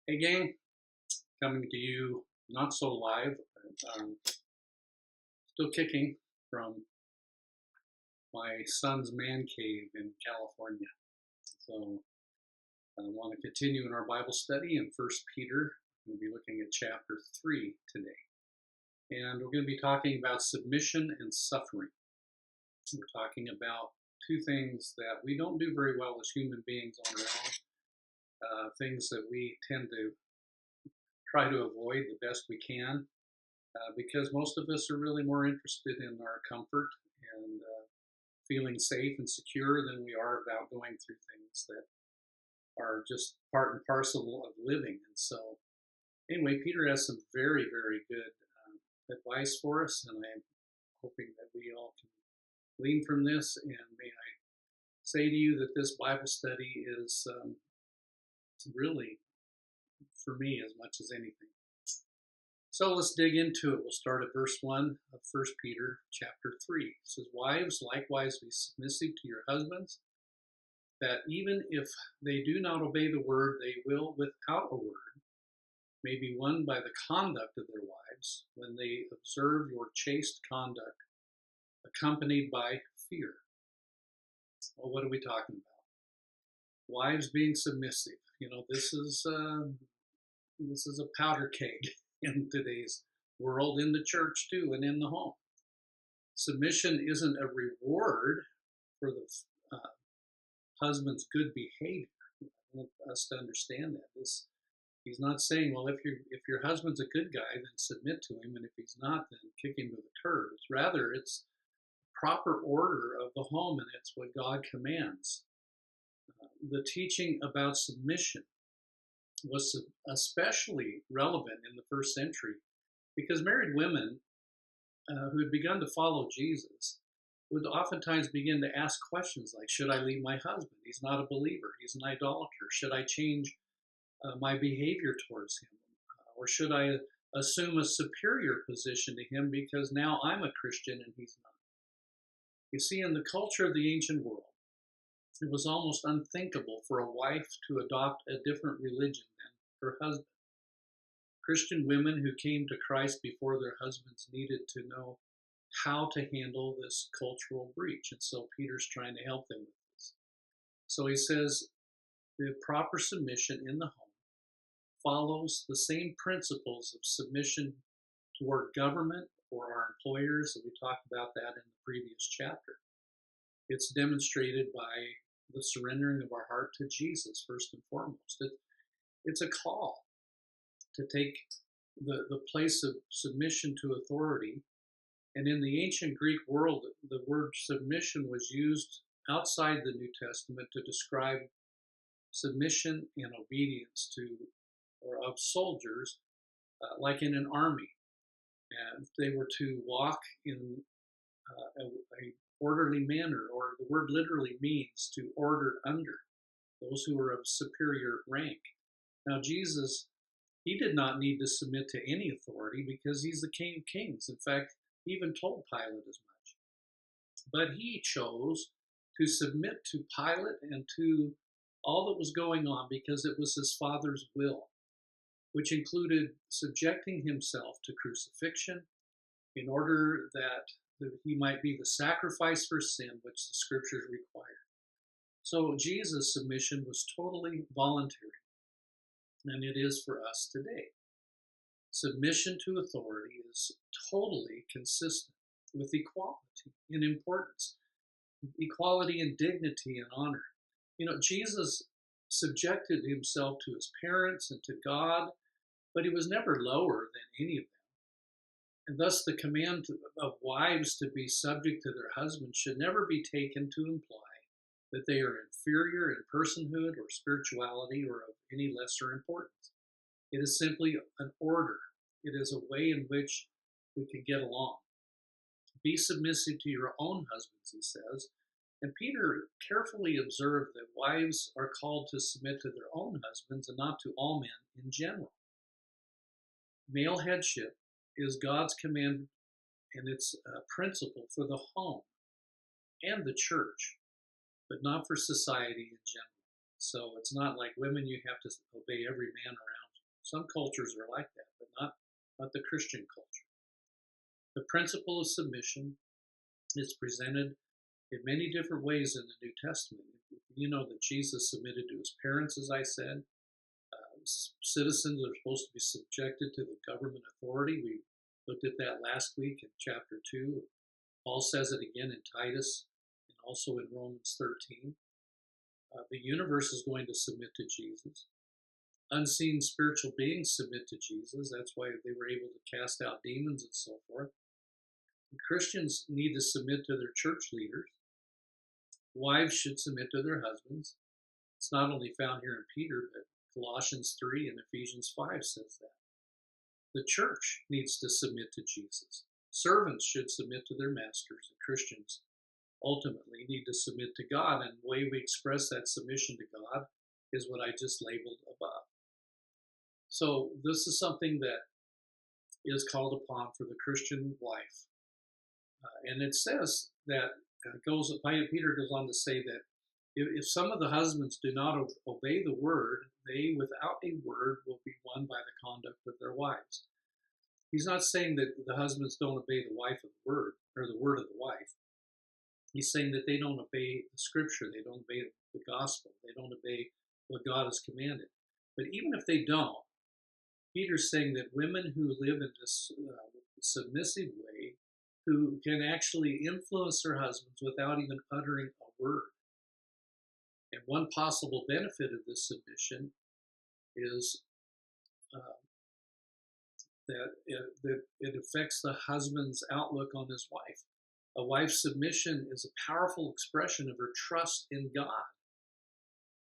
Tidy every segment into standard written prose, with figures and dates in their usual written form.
Hey gang, coming to you not so live, but still kicking from my son's man cave in California. So I want to continue in our Bible study in First Peter. We'll be looking at chapter 3 today. And we're going to be talking about submission and suffering. We're talking about two things that we don't do very well as human beings on our own, things that we tend to try to avoid the best we can, because most of us are really more interested in our comfort and feeling safe and secure than we are about going through things that are just part and parcel of living. And so, anyway, Peter has some very, very good advice for us, and I'm hoping that we all can glean from this. And may I say to you that this Bible study is really, for me, as much as anything. So let's dig into it. We'll start at verse 1 of 1 Peter chapter 3. It says, "Wives, likewise be submissive to your husbands, that even if they do not obey the word, they will, without a word, may be won by the conduct of their wives, when they observe your chaste conduct, accompanied by fear." Well, what are we talking about? Wives being submissive. You know, this is a powder keg in today's world, in the church too, and in the home. Submission isn't a reward for the husband's good behavior. I want us to understand that. He's not saying, well, if your husband's a good guy, then submit to him, and if he's not, then kick him to the curb. Rather, it's proper order of the home, and it's what God commands. The teaching about submission was especially relevant in the first century because married women who had begun to follow Jesus would oftentimes begin to ask questions like, should I leave my husband? He's not a believer. He's an idolater. Should I change my behavior towards him? Or should I assume a superior position to him because now I'm a Christian and he's not? You see, in the culture of the ancient world, it was almost unthinkable for a wife to adopt a different religion than her husband. Christian women who came to Christ before their husbands needed to know how to handle this cultural breach. And so Peter's trying to help them with this. So he says the proper submission in the home follows the same principles of submission toward government or our employers, that we talked about that in the previous chapter. It's demonstrated by the surrendering of our heart to Jesus first and foremost. It's a call to take the place of submission to authority. And in the ancient Greek world, the word submission was used outside the New Testament to describe submission and obedience to or of soldiers, like in an army. And if they were to walk in a orderly manner, or the word literally means to order under those who are of superior rank. Now, Jesus, he did not need to submit to any authority because he's the King of Kings. In fact, he even told Pilate as much. But he chose to submit to Pilate and to all that was going on because it was his Father's will, which included subjecting himself to crucifixion in order that he might be the sacrifice for sin which the scriptures require. So Jesus' submission was totally voluntary, and it is for us today. Submission to authority is totally consistent with equality in importance, equality in dignity and honor. You know, Jesus subjected himself to his parents and to God, but he was never lower than any of them. And thus, the command of wives to be subject to their husbands should never be taken to imply that they are inferior in personhood or spirituality or of any lesser importance. It is simply an order. It is a way in which we can get along. Be submissive to your own husbands, he says. And Peter carefully observed that wives are called to submit to their own husbands and not to all men in general. Male headship is God's command, and it's a principle for the home and the church, but not for society in general. So it's not like women, you have to obey every man around Some cultures are like that, but not the Christian culture. The principle of submission is presented in many different ways in the New Testament. You know that Jesus submitted to his parents, as I said. Citizens are supposed to be subjected to the government authority. We looked at that last week in chapter 2. Paul says it again in Titus and also in Romans 13. The universe is going to submit to Jesus. Unseen spiritual beings submit to Jesus. That's why they were able to cast out demons and so forth. And Christians need to submit to their church leaders. Wives should submit to their husbands. It's not only found here in Peter, but Colossians 3 and Ephesians 5 says that. The church needs to submit to Jesus. Servants should submit to their masters, and Christians ultimately need to submit to God. And the way we express that submission to God is what I just labeled above. So this is something that is called upon for the Christian life. And it says that, Peter goes on to say that if some of the husbands do not obey the word, they without a word will be won by the conduct of their wives. He's not saying that the husbands don't obey the wife of the word, or the word of the wife. He's saying that they don't obey the scripture, they don't obey the gospel, they don't obey what God has commanded. But even if they don't, Peter's saying that women who live in this submissive way, who can actually influence their husbands without even uttering a word. And one possible benefit of this submission is that it affects the husband's outlook on his wife. A wife's submission is a powerful expression of her trust in God.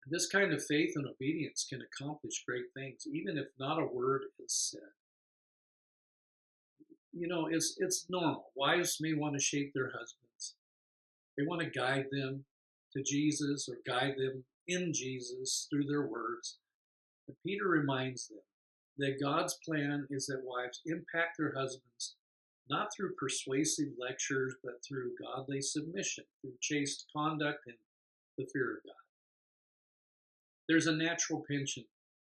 And this kind of faith and obedience can accomplish great things, even if not a word is said. You know, it's normal. Wives may want to shape their husbands. They want to guide them to Jesus or guide them in Jesus through their words. And Peter reminds them that God's plan is that wives impact their husbands not through persuasive lectures, but through godly submission, through chaste conduct and the fear of God. There's a natural penchant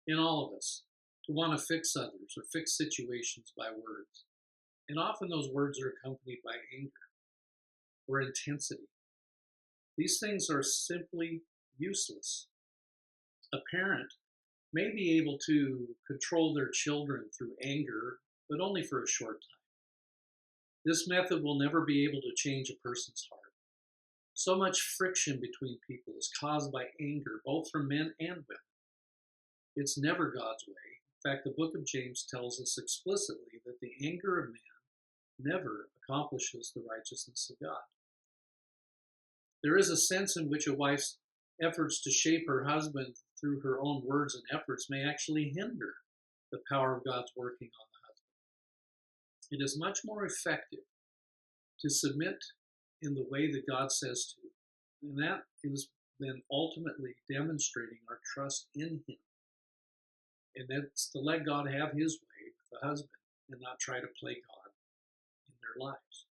in all of us to want to fix others or fix situations by words. And often those words are accompanied by anger or intensity. These things are simply useless. A parent may be able to control their children through anger, but only for a short time. This method will never be able to change a person's heart. So much friction between people is caused by anger, both from men and women. It's never God's way. In fact, the book of James tells us explicitly that the anger of man never accomplishes the righteousness of God. There is a sense in which a wife's efforts to shape her husband through her own words and efforts may actually hinder the power of God's working on the husband. It is much more effective to submit in the way that God says to, and that is then ultimately demonstrating our trust in Him. And that's to let God have His way with the husband and not try to play God in their lives.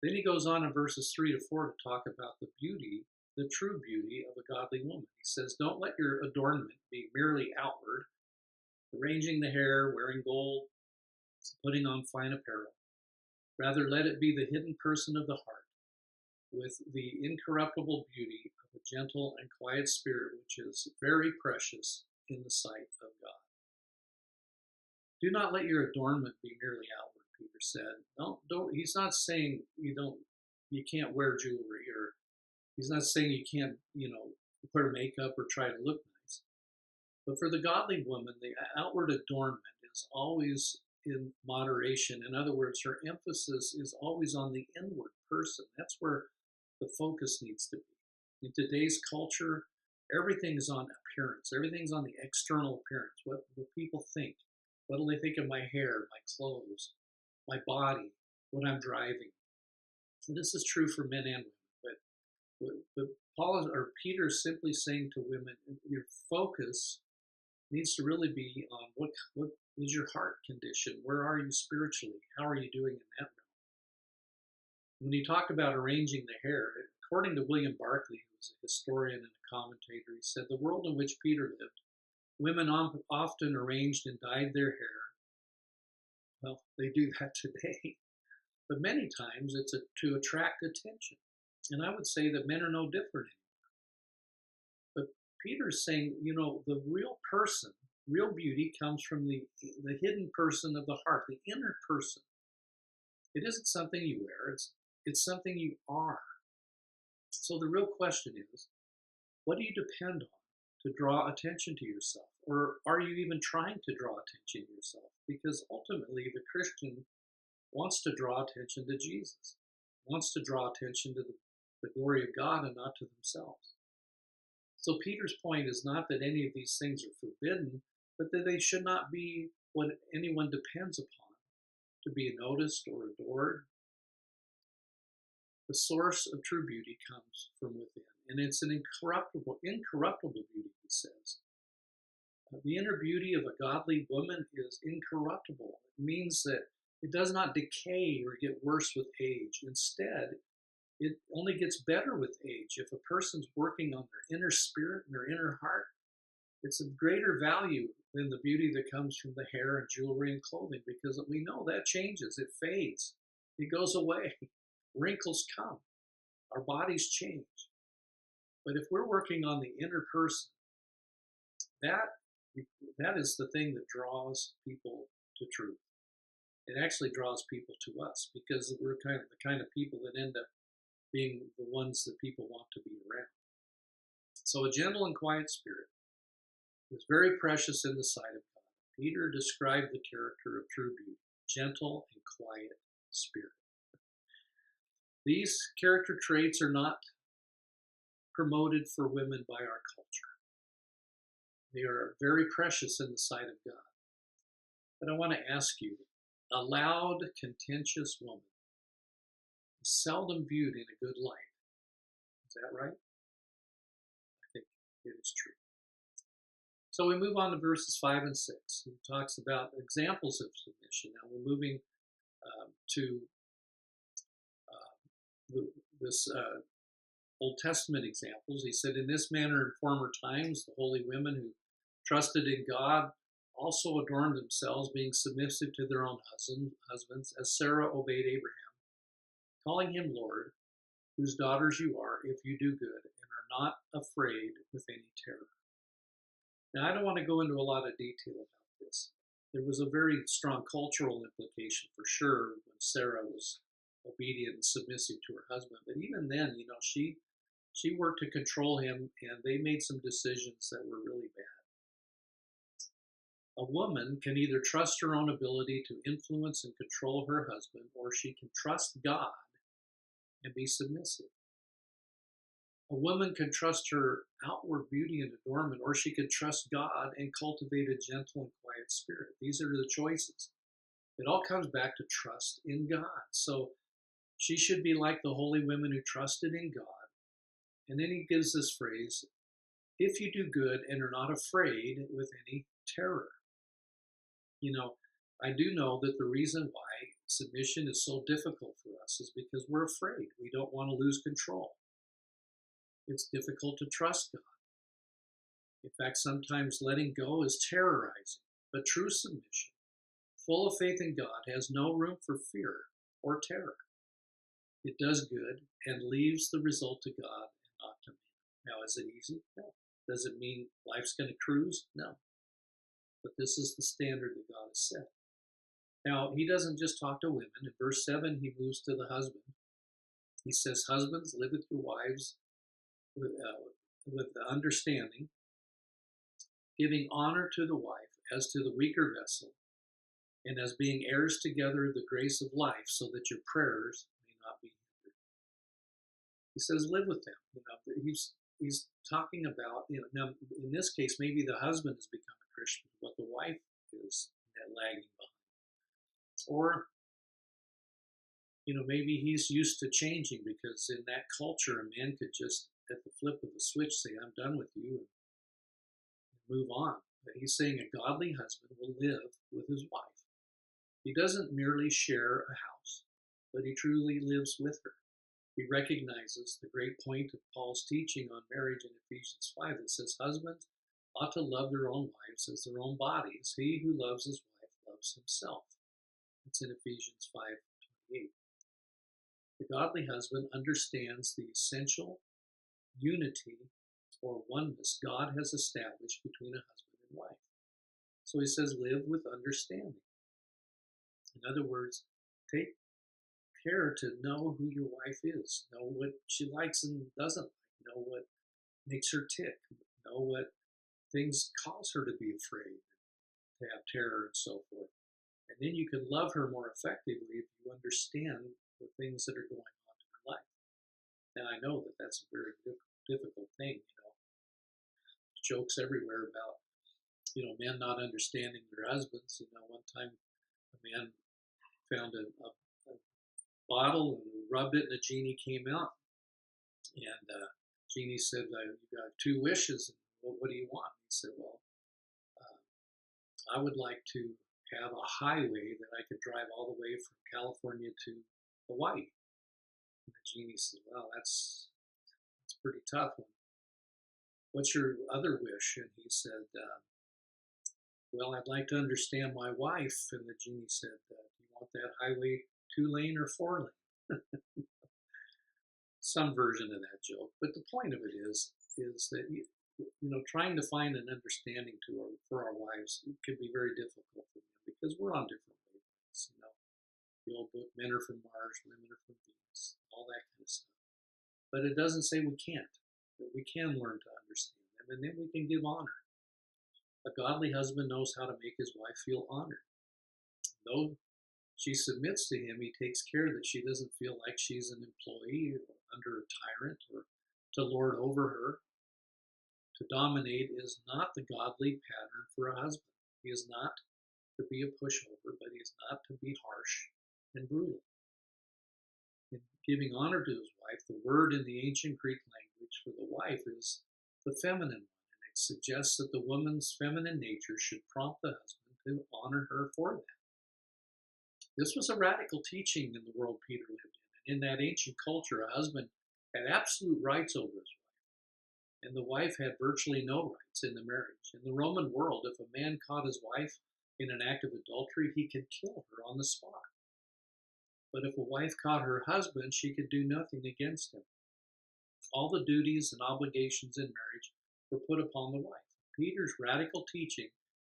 Then he goes on in verses 3 to 4 to talk about the beauty, the true beauty of a godly woman. He says, don't let your adornment be merely outward, arranging the hair, wearing gold, putting on fine apparel. Rather, let it be the hidden person of the heart, with the incorruptible beauty of a gentle and quiet spirit, which is very precious in the sight of God. Do not let your adornment be merely outward, Peter said. Don't. He's not saying you can't wear jewelry, or he's not saying you can't, wear makeup or try to look nice. But for the godly woman, the outward adornment is always in moderation. In other words, her emphasis is always on the inward person. That's where the focus needs to be. In today's culture, everything is on appearance. Everything's on the external appearance. What people think. What do they think of my hair, my clothes, my body, what I'm driving? And this is true for men and women. But Peter is simply saying to women, your focus needs to really be on what is your heart condition? Where are you spiritually? How are you doing in that realm? When he talked about arranging the hair, according to William Barclay, who was a historian and a commentator, he said the world in which Peter lived Women often arranged and dyed their hair. Well, they do that today, but many times it's to attract attention. And I would say that men are no different. But Peter's saying, the real person, real beauty comes from the hidden person of the heart, the inner person. It isn't something you wear, it's something you are. So the real question is, what do you depend on to draw attention to yourself? Or are you even trying to draw attention to yourself? Because ultimately the Christian wants to draw attention to Jesus, wants to draw attention to the glory of God and not to themselves. So Peter's point is not that any of these things are forbidden, but that they should not be what anyone depends upon to be noticed or adored. The source of true beauty comes from within, and it's an incorruptible beauty, he says. The inner beauty of a godly woman is incorruptible. It means that it does not decay or get worse with age. Instead, it only gets better with age. If a person's working on their inner spirit and their inner heart, it's of greater value than the beauty that comes from the hair and jewelry and clothing, because we know that changes, it fades, it goes away. Wrinkles come, our bodies change. But if we're working on the inner person, that is the thing that draws people to truth. It actually draws people to us because we're the kind of people that end up being the ones that people want to be around. So a gentle and quiet spirit is very precious in the sight of God. Peter described the character of true beauty, gentle and quiet spirit. These character traits are not promoted for women by our culture. They are very precious in the sight of God. But I want to ask you, a loud, contentious woman is seldom viewed in a good light. Is that right? I think it is true. So we move on to verses 5 and 6. He talks about examples of submission. Now we're moving to this Old Testament examples. He said, in this manner in former times, the holy women who trusted in God also adorned themselves, being submissive to their own husbands, as Sarah obeyed Abraham, calling him Lord, whose daughters you are, if you do good, and are not afraid with any terror. Now, I don't want to go into a lot of detail about this. There was a very strong cultural implication for sure when Sarah was obedient and submissive to her husband. But even then, she worked to control him, and they made some decisions that were really bad. A woman can either trust her own ability to influence and control her husband, or she can trust God and be submissive. A woman can trust her outward beauty and adornment, or she could trust God and cultivate a gentle and quiet spirit. These are the choices. It all comes back to trust in God. So she should be like the holy women who trusted in God. And then he gives this phrase, if you do good and are not afraid with any terror. I do know that the reason why submission is so difficult for us is because we're afraid. We don't want to lose control. It's difficult to trust God. In fact, sometimes letting go is terrorizing. But true submission, full of faith in God, has no room for fear or terror. It does good and leaves the result to God and not to man. Now, is it easy? No. Does it mean life's going to cruise? No. But this is the standard that God has set. Now, he doesn't just talk to women. In verse 7, he moves to the husband. He says, husbands, live with your wives with understanding, giving honor to the wife as to the weaker vessel, and as being heirs together of the grace of life, so that your prayers may not be hindered. He says, live with them. He's talking about, now in this case, maybe the husband has become a Christian, but the wife is lagging behind. Or, maybe he's used to changing, because in that culture, a man could just, at the flip of a switch, say, I'm done with you, and move on. But he's saying a godly husband will live with his wife. He doesn't merely share a house, but he truly lives with her. He recognizes the great point of Paul's teaching on marriage in Ephesians 5 that says, husbands, ought to love their own wives as their own bodies. He who loves his wife loves himself. It's in Ephesians 5:28. The godly husband understands the essential unity or oneness God has established between a husband and wife. So he says, live with understanding. In other words, take care to know who your wife is, know what she likes and doesn't like, know what makes her tick, know what things cause her to be afraid, to have terror, and so forth. And then you can love her more effectively if you understand the things that are going on in her life. And I know that that's a very difficult thing. Jokes everywhere about men not understanding their husbands. One time a man found a bottle and rubbed it, and a genie came out. And genie said, "You got two wishes. What do you want?" He said, "Well, I would like to have a highway that I could drive all the way from California to Hawaii." And the genie said, "Well, that's a pretty tough one. What's your other wish?" And he said, "Well, I'd like to understand my wife." And the genie said, "Do you want that highway 2-lane or 4-lane?" Some version of that joke. But the point of it is that trying to find an understanding for our wives can be very difficult for them because we're on different wavelengths. The old book, Men Are From Mars, Women Are From Venus, all that kind of stuff. But it doesn't say we can't. That we can learn to understand them, and then we can give honor. A godly husband knows how to make his wife feel honored. Though she submits to him, he takes care that she doesn't feel like she's an employee or under a tyrant or to lord over her. To dominate is not the godly pattern for a husband. He is not to be a pushover, but he is not to be harsh and brutal. In giving honor to his wife, the word in the ancient Greek language for the wife is the feminine one, and it suggests that the woman's feminine nature should prompt the husband to honor her for that. This was a radical teaching in the world Peter lived in. And in that ancient culture, a husband had absolute rights over his wife, and the wife had virtually no rights in the marriage. In the Roman world, if a man caught his wife in an act of adultery, he could kill her on the spot. But if a wife caught her husband, she could do nothing against him. All the duties and obligations in marriage were put upon the wife. Peter's radical teaching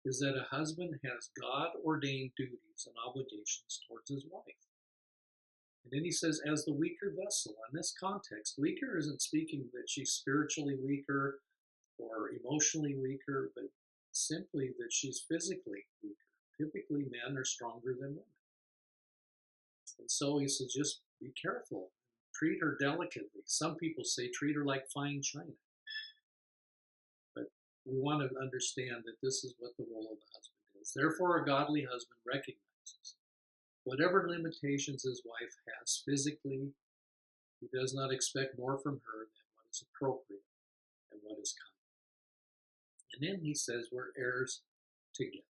is that a husband has God-ordained duties and obligations towards his wife. And then he says, as the weaker vessel. In this context, weaker isn't speaking that she's spiritually weaker or emotionally weaker, but simply that she's physically weaker. Typically, men are stronger than women. And so he says, just be careful. Treat her delicately. Some people say treat her like fine china. But we want to understand that this is what the role of the husband is. Therefore, a godly husband recognizes whatever limitations his wife has physically, he does not expect more from her than what is appropriate and what is common. And then he says we're heirs together.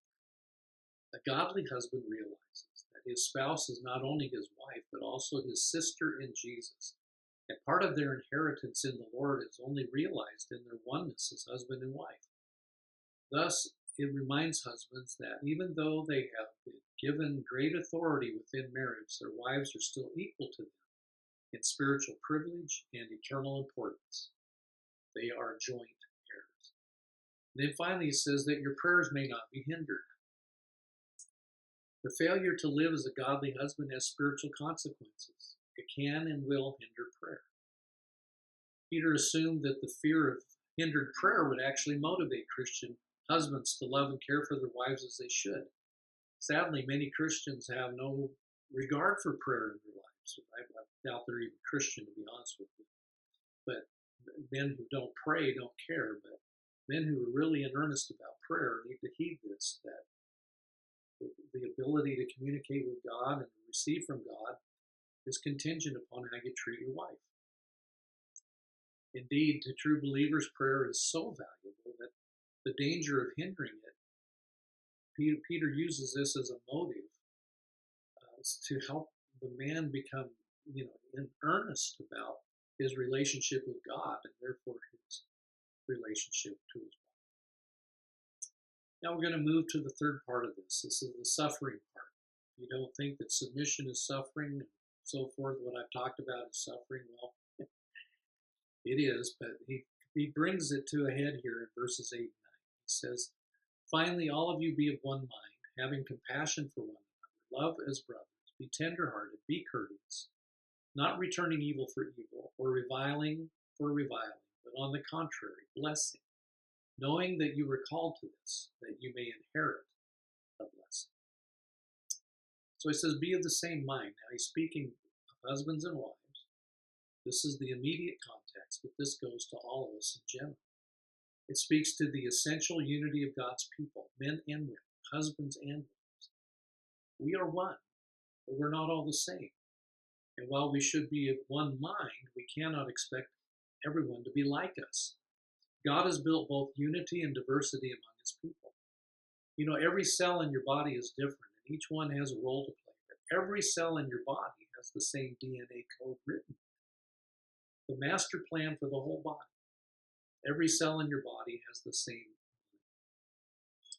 A godly husband realizes that his spouse is not only his wife, but also his sister in Jesus. And part of their inheritance in the Lord is only realized in their oneness as husband and wife. Thus, it reminds husbands that even though they have been given great authority within marriage, their wives are still equal to them in spiritual privilege and eternal importance. They are joint heirs. And then finally, he says that your prayers may not be hindered. The failure to live as a godly husband has spiritual consequences. It can and will hinder prayer. Peter assumed that the fear of hindered prayer would actually motivate Christian husbands to love and care for their wives as they should. Sadly, many Christians have no regard for prayer in their lives. I doubt they're even Christian, to be honest with you. But men who don't pray don't care. But men who are really in earnest about prayer need to heed this, that the ability to communicate with God and to receive from God is contingent upon how you treat your wife. Indeed, to true believers, prayer is so valuable that the danger of hindering it, Peter uses this as a motive to help the man become, in earnest about his relationship with God and therefore his relationship to his wife. Now we're going to move to the third part of this. This is the suffering part. You don't think that submission is suffering and so forth. What I've talked about is suffering. Well, it is, but he brings it to a head here in verses 8 and 9. He says, finally, all of you be of one mind, having compassion for one another, love as brothers, be tenderhearted, be courteous, not returning evil for evil, or reviling for reviling, but on the contrary, blessing, knowing that you were called to this, that you may inherit a blessing. So he says, be of the same mind. Now he's speaking of husbands and wives. This is the immediate context, but this goes to all of us in general. It speaks to the essential unity of God's people, men and women, husbands and wives. We are one, but we're not all the same. And while we should be of one mind, we cannot expect everyone to be like us. God has built both unity and diversity among his people. You know, every cell in your body is different, and each one has a role to play. But every cell in your body has the same DNA code written. The master plan for the whole body. Every cell in your body has the same.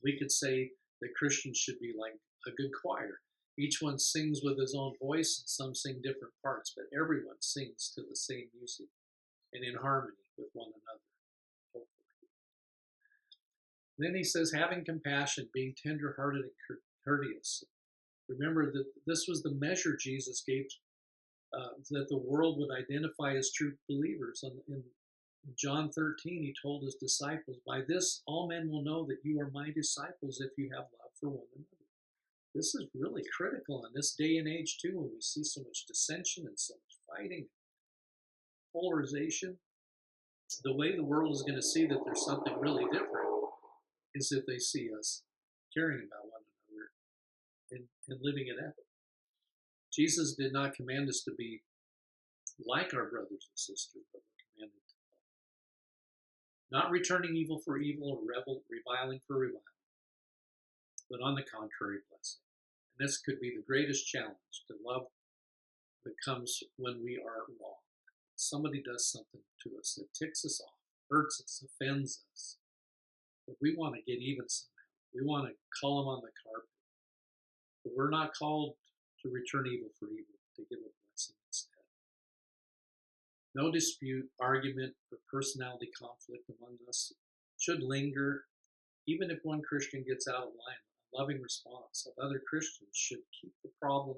We could say that Christians should be like a good choir. Each one sings with his own voice, and some sing different parts, but everyone sings to the same music and in harmony with one another. Hopefully. Then he says, having compassion, being tender-hearted and courteous. Remember that this was the measure Jesus gave that the world would identify as true believers. In John 13, he told his disciples, by this all men will know that you are my disciples if you have love for one another. This is really critical in this day and age too, when we see so much dissension and so much fighting, polarization. The way the world is going to see that there's something really different is if they see us caring about one another and living it out. Jesus did not command us to be like our brothers and sisters, but we're commanded to love. Not returning evil for evil or reviling for reviling, but on the contrary, blessing. And this could be the greatest challenge to love that comes when we are wrong. Somebody does something to us that ticks us off, hurts us, offends us. But we want to get even somehow. We want to call them on the carpet. But we're not called to return evil for evil, to give a blessing instead. No dispute, argument, or personality conflict among us should linger, even if one Christian gets out of line. A loving response of other Christians should keep the problem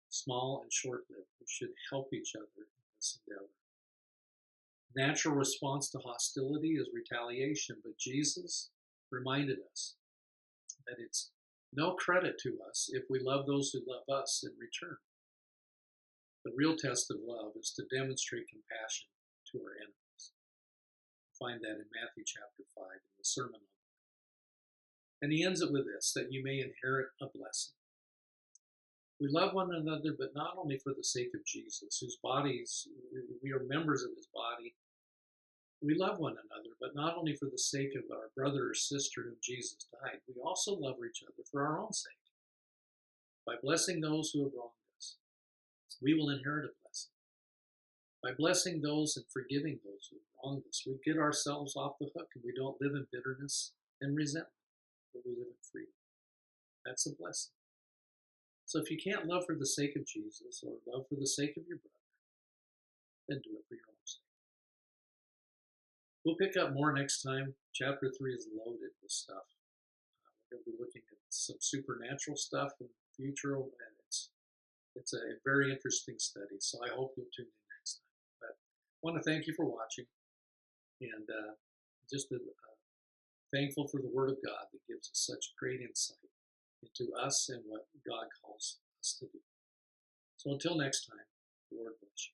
small and short-lived. We should help each other in this endeavor. Natural response to hostility is retaliation, but Jesus reminded us that it's no credit to us if we love those who love us in return. The real test of love is to demonstrate compassion to our enemies. Find that in Matthew chapter 5 in the Sermon on the Mount. And he ends it with this, that you may inherit a blessing. We love one another, but not only for the sake of Jesus, whose bodies, we are members of his body. We love one another, but not only for the sake of our brother or sister whom Jesus died. We also love each other for our own sake. By blessing those who have wronged us, we will inherit a blessing. By blessing those and forgiving those who have wronged us, we get ourselves off the hook and we don't live in bitterness and resentment, but we live in freedom. That's a blessing. So if you can't love for the sake of Jesus or love for the sake of your brother, then do it for your own sake. We'll pick up more next time. Chapter 3 is loaded with stuff. We're going to be looking at some supernatural stuff in the future, and it's a very interesting study, so I hope you'll tune in next time. But I want to thank you for watching, and just thankful for the Word of God that gives us such great insight into us and what God calls us to do. So until next time, the Lord bless you.